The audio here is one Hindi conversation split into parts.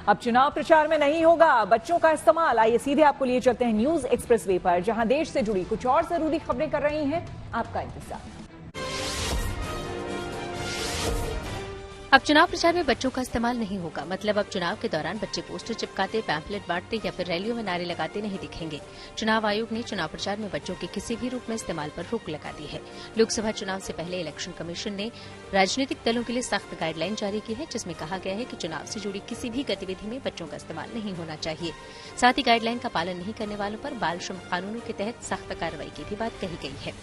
अब चुनाव प्रचार में नहीं होगा बच्चों का इस्तेमाल। आइए सीधे आपको लिए चलते हैं न्यूज एक्सप्रेस वे पर, जहां देश से जुड़ी कुछ और जरूरी खबरें कर रही हैं आपका इंतजार। अब चुनाव प्रचार में बच्चों का इस्तेमाल नहीं होगा, मतलब अब चुनाव के दौरान बच्चे पोस्टर चिपकाते, पैम्फलेट बांटते या फिर रैलियों में नारे लगाते नहीं दिखेंगे। चुनाव आयोग ने चुनाव प्रचार में बच्चों के किसी भी रूप में इस्तेमाल पर रोक लगा दी है। लोकसभा चुनाव से पहले इलेक्शन कमीशन ने राजनीतिक दलों के लिए सख्त गाइडलाइन जारी की है, जिसमें कहा गया है कि चुनाव से जुड़ी किसी भी गतिविधि में बच्चों का इस्तेमाल नहीं होना चाहिए। साथ ही गाइडलाइन का पालन नहीं करने वालों पर बाल श्रम कानूनों के तहत सख्त कार्रवाई की भी बात कही गई है।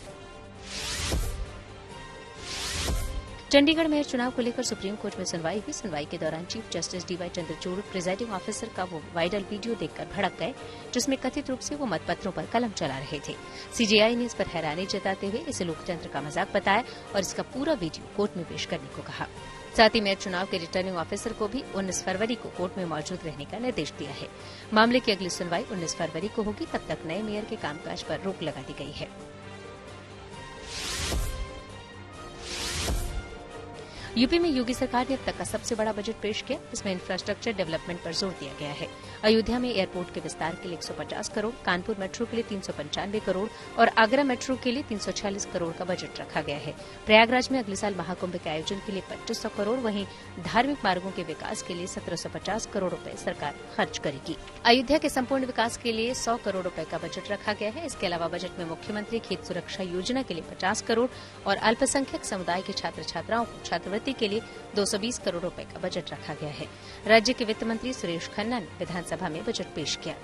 चंडीगढ़ में चुनाव को लेकर सुप्रीम कोर्ट में सुनवाई हुई। सुनवाई के दौरान chief justice DY Chandrachud presiding officer का वो वायरल वीडियो देखकर भड़क गए, जिसमें कथित रूप से वो मतपत्रों पर कलम चला रहे थे। सीजेआई ने इस पर हैरानी जताते हुए इसे लोकतंत्र का मजाक बताया और इसका पूरा वीडियो कोर्ट में पेश करने को कहा। साथ ही मेयर चुनाव के रिटर्निंग ऑफिसर को भी 19 फरवरी को कोर्ट में मौजूद रहने का निर्देश दिया है। मामले की अगली सुनवाई 19 फरवरी को होगी। तब तक नए मेयर के कामकाज पर रोक लगा दी गई है। यूपी में योगी सरकार ने अब तक का सबसे बड़ा बजट पेश किया। इसमें इंफ्रास्ट्रक्चर डेवलपमेंट पर जोर दिया गया है। अयोध्या में एयरपोर्ट के विस्तार के लिए 150 करोड़, कानपुर मेट्रो के लिए 395 करोड़ और आगरा मेट्रो के लिए 346 करोड़ का बजट रखा गया है। प्रयागराज में अगले साल महाकुंभ के आयोजन के लिए 2500 करोड़, वहीं धार्मिक मार्गों के विकास के लिए 1750 करोड़ रुपए सरकार खर्च करेगी। अयोध्या के संपूर्ण विकास के लिए 100 करोड़ रुपए का बजट रखा गया है। इसके अलावा बजट में मुख्यमंत्री खेत सुरक्षा योजना के लिए 50 करोड़ और अल्पसंख्यक समुदाय के छात्र छात्राओं को छात्रवृत्ति के लिए 220 करोड़ रुपए का बजट रखा गया है। राज्य के वित्त मंत्री सुरेश खन्ना ने विधानसभा में बजट पेश किया।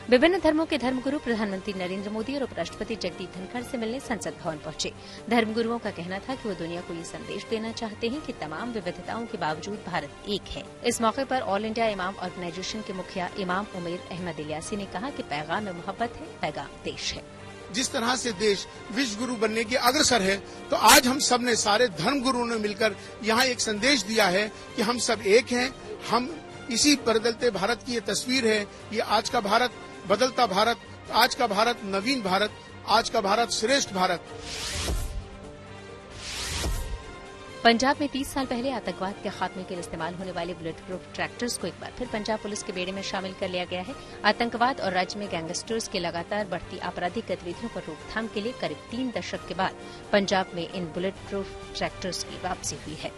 विभिन्न धर्मों के धर्मगुरु प्रधानमंत्री नरेंद्र मोदी और उपराष्ट्रपति जगदीप धनखड़ से मिलने संसद भवन पहुंचे। धर्मगुरुओं का कहना था कि वो दुनिया को ये संदेश देना चाहते हैं कि तमाम विविधताओं के बावजूद भारत एक है। इस मौके पर ऑल इंडिया इमाम ऑर्गेनाइजेशन के मुखिया इमाम उमेर अहमद इलियासी ने कहा कि पैगाम में मोहब्बत है, पैगाम देश है। जिस तरह से देश विश्व गुरु बनने की अग्रसर है, तो आज हम सब ने, सारे धर्म गुरुओं ने मिलकर यहाँ एक संदेश दिया है कि हम सब एक हैं। हम इसी बदलते भारत की ये तस्वीर है। ये आज का भारत बदलता भारत, आज का भारत नवीन भारत, आज का भारत श्रेष्ठ भारत। पंजाब में 30 साल पहले आतंकवाद के खात्मे के लिए इस्तेमाल होने वाले बुलेट प्रूफ ट्रैक्टर्स को एक बार फिर पंजाब पुलिस के बेड़े में शामिल कर लिया गया है। आतंकवाद और राज्य में गैंगस्टर्स के लगातार बढ़ती आपराधिक गतिविधियों पर रोकथाम के लिए करीब 3 दशक के बाद पंजाब में इन बुलेट प्रूफ ट्रैक्टर्स की वापसी हुई है।